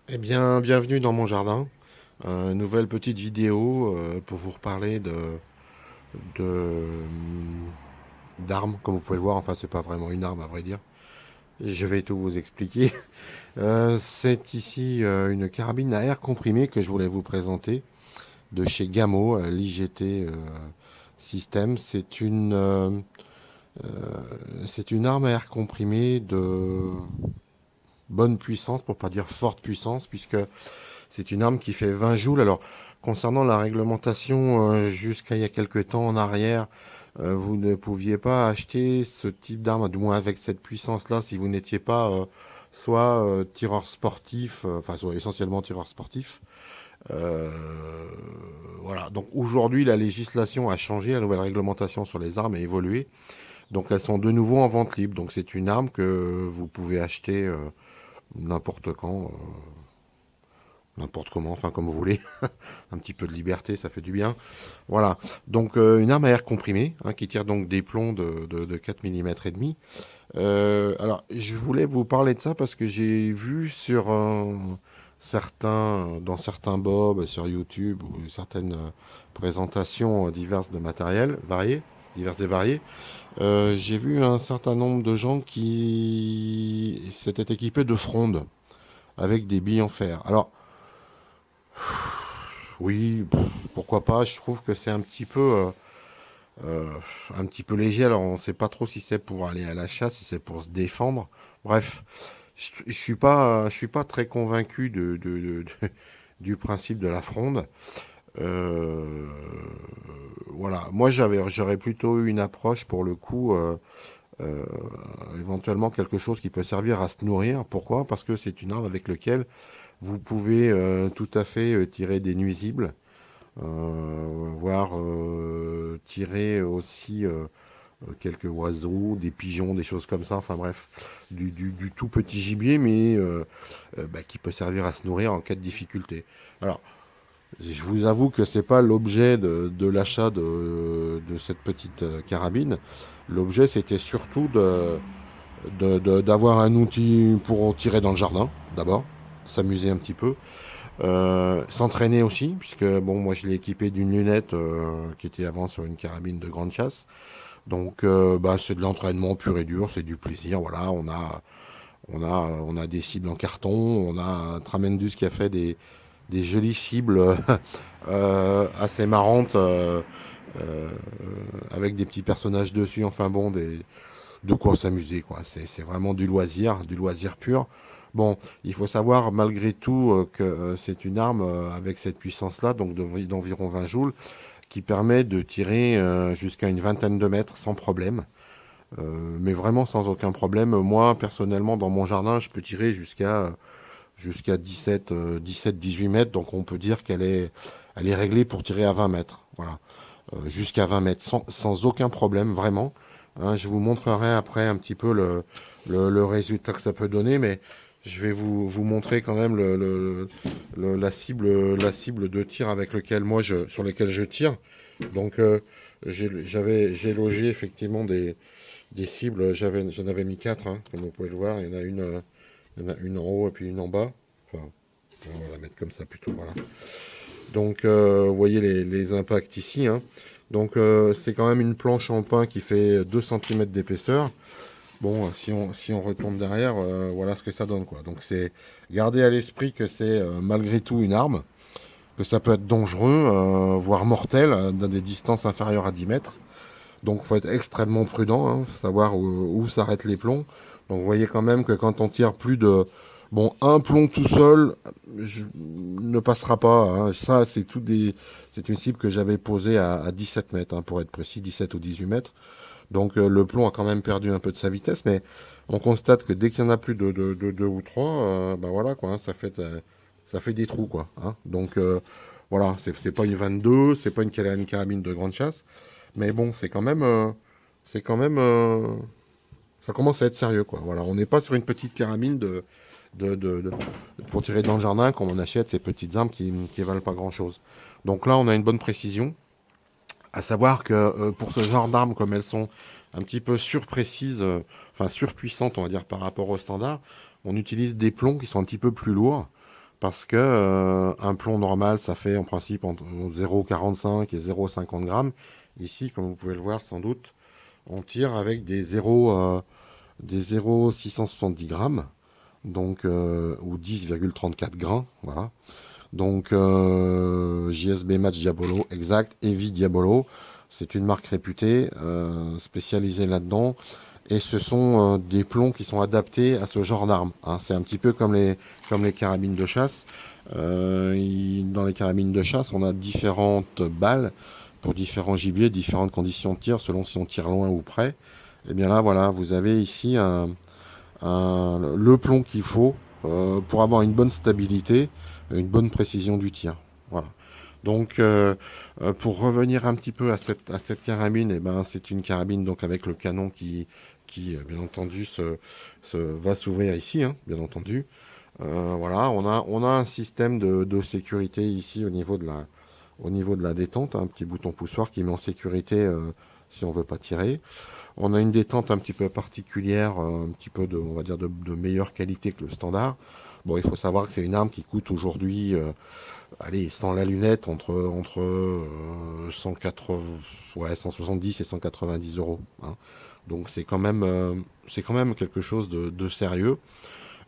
Eh bien, bienvenue dans mon jardin. Nouvelle petite vidéo pour vous reparler de d'armes, comme vous pouvez le voir. Enfin, c'est pas vraiment une arme à vrai dire. Je vais tout vous expliquer. C'est ici une carabine à air comprimé que je voulais vous présenter de chez Gamo, l'IGT System. C'est une arme à air comprimé de bonne puissance, pour pas dire forte puissance, puisque c'est une arme qui fait 20 joules. Alors, concernant la réglementation, jusqu'à il y a quelques temps en arrière, vous ne pouviez pas acheter ce type d'arme, du moins avec cette puissance-là, si vous n'étiez pas soit tireur sportif, enfin soit essentiellement tireur sportif. Euh, voilà. Donc aujourd'hui, la législation a changé, la nouvelle réglementation sur les armes a évolué. Donc elles sont de nouveau en vente libre. Donc c'est une arme que vous pouvez acheter n'importe quand, n'importe comment, enfin comme vous voulez. Un petit peu de liberté, ça fait du bien. Voilà. Donc une arme à air comprimé, hein, qui tire donc des plombs de 4 mm et demi. Alors, je voulais vous parler de ça parce que j'ai vu sur dans certains bobs, sur YouTube ou certaines présentations diverses de matériel varié, divers et variés, j'ai vu un certain nombre de gens qui s'étaient équipés de frondes avec des billes en fer. Alors, oui, pourquoi pas. Je trouve que c'est euh, un petit peu léger. Alors, on ne sait pas trop si c'est pour aller à la chasse, si c'est pour se défendre. Bref, je suis pas très convaincu du principe de la fronde. Euh, voilà. Moi, j'aurais plutôt eu une approche pour le coup, euh, éventuellement quelque chose qui peut servir à se nourrir. Pourquoi? Parce que c'est une arme avec laquelle vous pouvez tout à fait tirer des nuisibles. Voire tirer aussi quelques oiseaux, des pigeons, des choses comme ça. Enfin bref, du tout petit gibier, mais bah, qui peut servir à se nourrir en cas de difficulté. Alors, je vous avoue que c'est pas l'objet de l'achat de cette petite carabine. L'objet, c'était surtout d'avoir un outil pour en tirer dans le jardin, d'abord, s'amuser un petit peu. S'entraîner aussi, puisque bon, moi je l'ai équipé d'une lunette qui était avant sur une carabine de grande chasse. Donc bah, c'est de l'entraînement pur et dur, c'est du plaisir. Voilà, on a des cibles en carton, on a un Tramendus qui a fait des jolies cibles assez marrantes euh, avec des petits personnages dessus. Enfin bon, de quoi s'amuser, quoi. C'est vraiment du loisir pur. Bon, il faut savoir malgré tout que c'est une arme avec cette puissance-là, donc d'environ 20 joules, qui permet de tirer jusqu'à une vingtaine de mètres sans problème. Mais vraiment sans aucun problème. Moi, personnellement, dans mon jardin, je peux tirer jusqu'à 18 mètres. Donc on peut dire elle est réglée pour tirer à 20 mètres. Voilà. Jusqu'à 20 mètres sans aucun problème, vraiment. Hein, je vous montrerai après un petit peu le résultat que ça peut donner, mais je vais vous montrer quand même la cible de tir avec lequel sur lequel je tire. Donc j'ai logé effectivement des cibles, j'en avais mis quatre, hein, comme vous pouvez le voir. Il y en a une en haut et puis une en bas. Enfin, on va la mettre comme ça plutôt, voilà. Donc, vous voyez les impacts ici, hein. Donc, c'est quand même une planche en pin qui fait 2 cm d'épaisseur. Bon, si on retourne derrière, voilà ce que ça donne, quoi. Donc, c'est garder à l'esprit que c'est malgré tout une arme, que ça peut être dangereux, voire mortel, dans des distances inférieures à 10 mètres. Donc, il faut être extrêmement prudent, hein, savoir où s'arrêtent les plombs. Donc, vous voyez quand même que quand on tire plus de... Bon, un plomb tout seul ne passera pas, hein. Ça, c'est une cible que j'avais posée à 17 mètres, hein, pour être précis, 17 ou 18 mètres. Donc, le plomb a quand même perdu un peu de sa vitesse, mais on constate que dès qu'il y en a plus de deux ou trois, ben voilà, quoi, hein, ça fait des trous, quoi, hein. Donc, voilà, c'est pas une 22, c'est pas une carabine de grande chasse. Mais bon, c'est quand même, ça commence à être sérieux, quoi. Voilà, on n'est pas sur une petite carabine de, de- de- pour tirer dans le jardin comme on achète ces petites armes qui valent pas grand-chose. Donc là, on a une bonne précision, à savoir que pour ce genre d'armes, comme elles sont un petit peu surprécises, enfin surpuissantes, on va dire par rapport au standard, on utilise des plombs qui sont un petit peu plus lourds parce que un plomb normal, ça fait en principe entre 0,45 et 0,50 grammes. Ici, comme vous pouvez le voir sans doute, on tire avec des 0,670 grammes, donc, ou 10,34 grains, voilà. Donc JSB Match Diabolo, exact, Heavy Diabolo, c'est une marque réputée, spécialisée là-dedans. Et ce sont des plombs qui sont adaptés à ce genre d'armes, hein. C'est un petit peu comme les carabines de chasse. Dans les carabines de chasse, on a différentes balles pour différents gibiers, différentes conditions de tir, selon si on tire loin ou près. Et bien là, voilà, vous avez ici le plomb qu'il faut pour avoir une bonne stabilité, une bonne précision du tir. Voilà. Donc, pour revenir un petit peu à cette carabine, eh ben, c'est une carabine donc avec le canon qui bien entendu, va s'ouvrir ici, hein, bien entendu. Voilà, on a un système de sécurité ici au niveau de la détente, hein, un petit bouton poussoir qui met en sécurité si on veut pas tirer. On a une détente un petit peu particulière, un petit peu on va dire de meilleure qualité que le standard. Bon, il faut savoir que c'est une arme qui coûte aujourd'hui, allez, sans la lunette, entre 180, ouais, 170 et 190 euros, hein. Donc c'est quand même quelque chose de sérieux.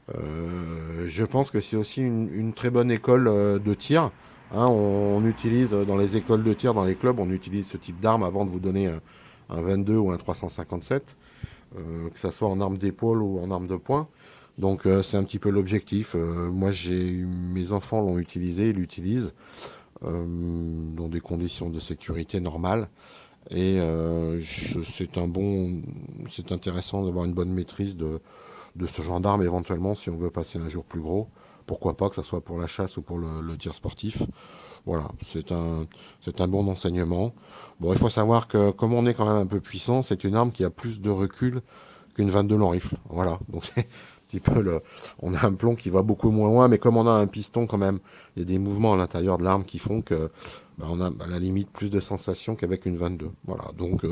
Je pense que c'est aussi une très bonne école de tir, hein. On utilise dans les écoles de tir, dans les clubs, on utilise ce type d'arme avant de vous donner un 22 ou un 357, que ça soit en arme d'épaule ou en arme de poing. Donc c'est un petit peu l'objectif. Moi, mes enfants l'ont utilisé, ils l'utilisent dans des conditions de sécurité normales. Et c'est intéressant d'avoir une bonne maîtrise de ce gendarme éventuellement si on veut passer un jour plus gros. Pourquoi pas que ce soit pour la chasse ou pour le tir sportif. Voilà, c'est un bon enseignement. Bon, il faut savoir que comme on est quand même un peu puissant, c'est une arme qui a plus de recul qu'une 22 long rifle. Voilà, donc c'est un petit peu on a un plomb qui va beaucoup moins loin, mais comme on a un piston quand même, il y a des mouvements à l'intérieur de l'arme qui font que on a à la limite plus de sensations qu'avec une 22. Voilà, donc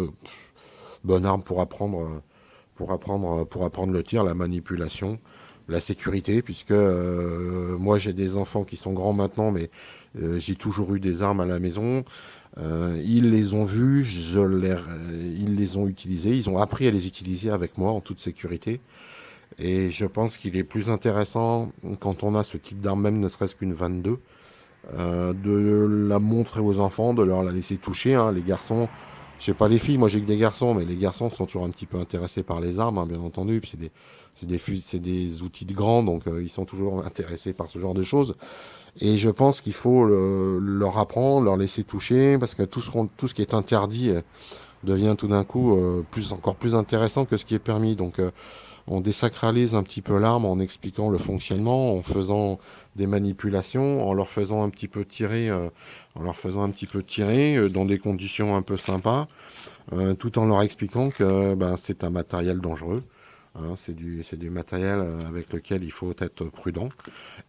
bonne arme pour apprendre le tir, la manipulation, la sécurité, puisque moi j'ai des enfants qui sont grands maintenant, mais j'ai toujours eu des armes à la maison. Ils les ont vues, ils les ont utilisées, ils ont appris à les utiliser avec moi en toute sécurité. Et je pense qu'il est plus intéressant quand on a ce type d'arme, même ne serait-ce qu'une 22, de la montrer aux enfants, de leur la laisser toucher, hein. Les garçons, je sais pas les filles, moi j'ai que des garçons, mais les garçons sont toujours un petit peu intéressés par les armes, hein, bien entendu. Puis c'est des outils de grands, donc ils sont toujours intéressés par ce genre de choses. Et je pense qu'il faut leur apprendre, leur laisser toucher, parce que tout ce qui est interdit devient tout d'un coup encore plus intéressant que ce qui est permis. Donc on désacralise un petit peu l'arme en expliquant le fonctionnement, en faisant des manipulations, en leur faisant un petit peu tirer dans des conditions un peu sympas, tout en leur expliquant que ben, c'est un matériel dangereux, hein. C'est du matériel avec lequel il faut être prudent.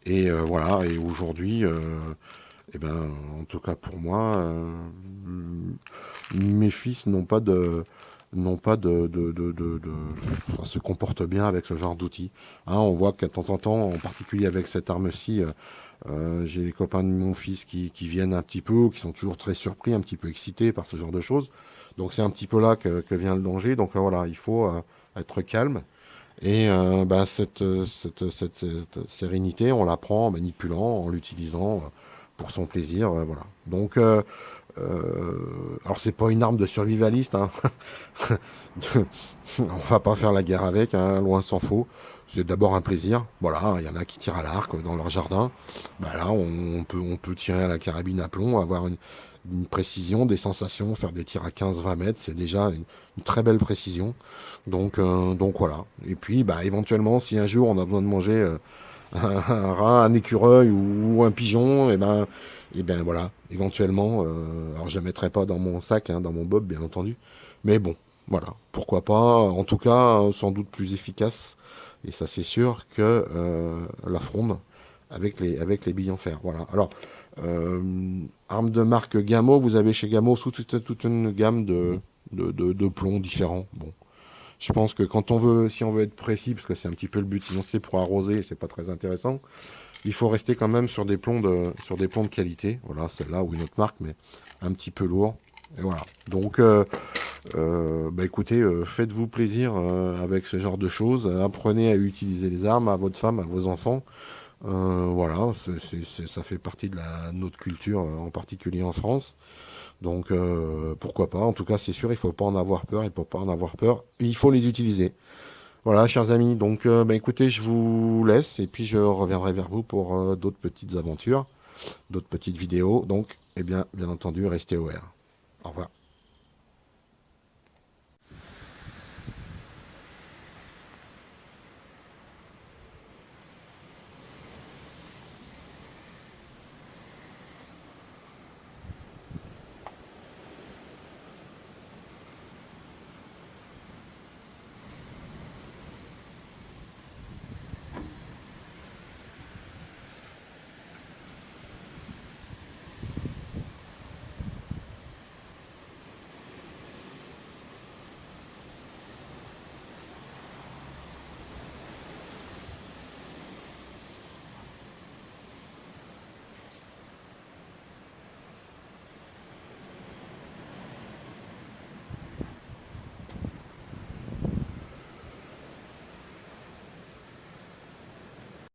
Et voilà, et aujourd'hui, eh ben, en tout cas pour moi, mes fils enfin, se comportent bien avec ce genre d'outils, hein. On voit qu'à temps en temps, en particulier avec cette arme-ci, j'ai les copains de mon fils qui viennent un petit peu, qui sont toujours très surpris, un petit peu excités par ce genre de choses. Donc c'est un petit peu là que vient le danger. Donc voilà, il faut être calme. Et bah, cette sérénité, on l'apprend en manipulant, en l'utilisant pour son plaisir. Voilà. Donc, alors c'est pas une arme de survivaliste, hein. On va pas faire la guerre avec, hein, loin s'en faut. C'est d'abord un plaisir. Voilà, il y en a qui tirent à l'arc dans leur jardin. Bah là, on peut tirer à la carabine à plomb, avoir une précision, des sensations, faire des tirs à 15-20 mètres, c'est déjà une très belle précision. Donc voilà. Et puis, bah, éventuellement, si un jour on a besoin de manger un rat, un écureuil ou un pigeon, et ben voilà, éventuellement, alors je ne mettrai pas dans mon sac, hein, dans mon bob, bien entendu. Mais bon, voilà, pourquoi pas. En tout cas, sans doute plus efficace, et ça c'est sûr, que la fronde avec les billes en fer. Voilà. Alors, armes de marque Gamo, vous avez chez Gamo toute une gamme de plombs différents. Bon, je pense que si on veut être précis, parce que c'est un petit peu le but, sinon c'est pour arroser, c'est pas très intéressant. il faut rester quand même sur des plombs de qualité. Voilà, celle-là ou une autre marque, mais un petit peu lourd. Et voilà. Donc, bah écoutez, faites-vous plaisir avec ce genre de choses. Apprenez à utiliser les armes à votre femme, à vos enfants. Voilà, ça fait partie de notre culture, en particulier en France. Donc, pourquoi pas. En tout cas, c'est sûr, il ne faut pas en avoir peur. Il faut pas en avoir peur. Il faut les utiliser. Voilà, chers amis. Donc, bah écoutez, je vous laisse et puis je reviendrai vers vous pour d'autres petites aventures, d'autres petites vidéos. Donc, eh bien, bien entendu, restez OR. Au revoir.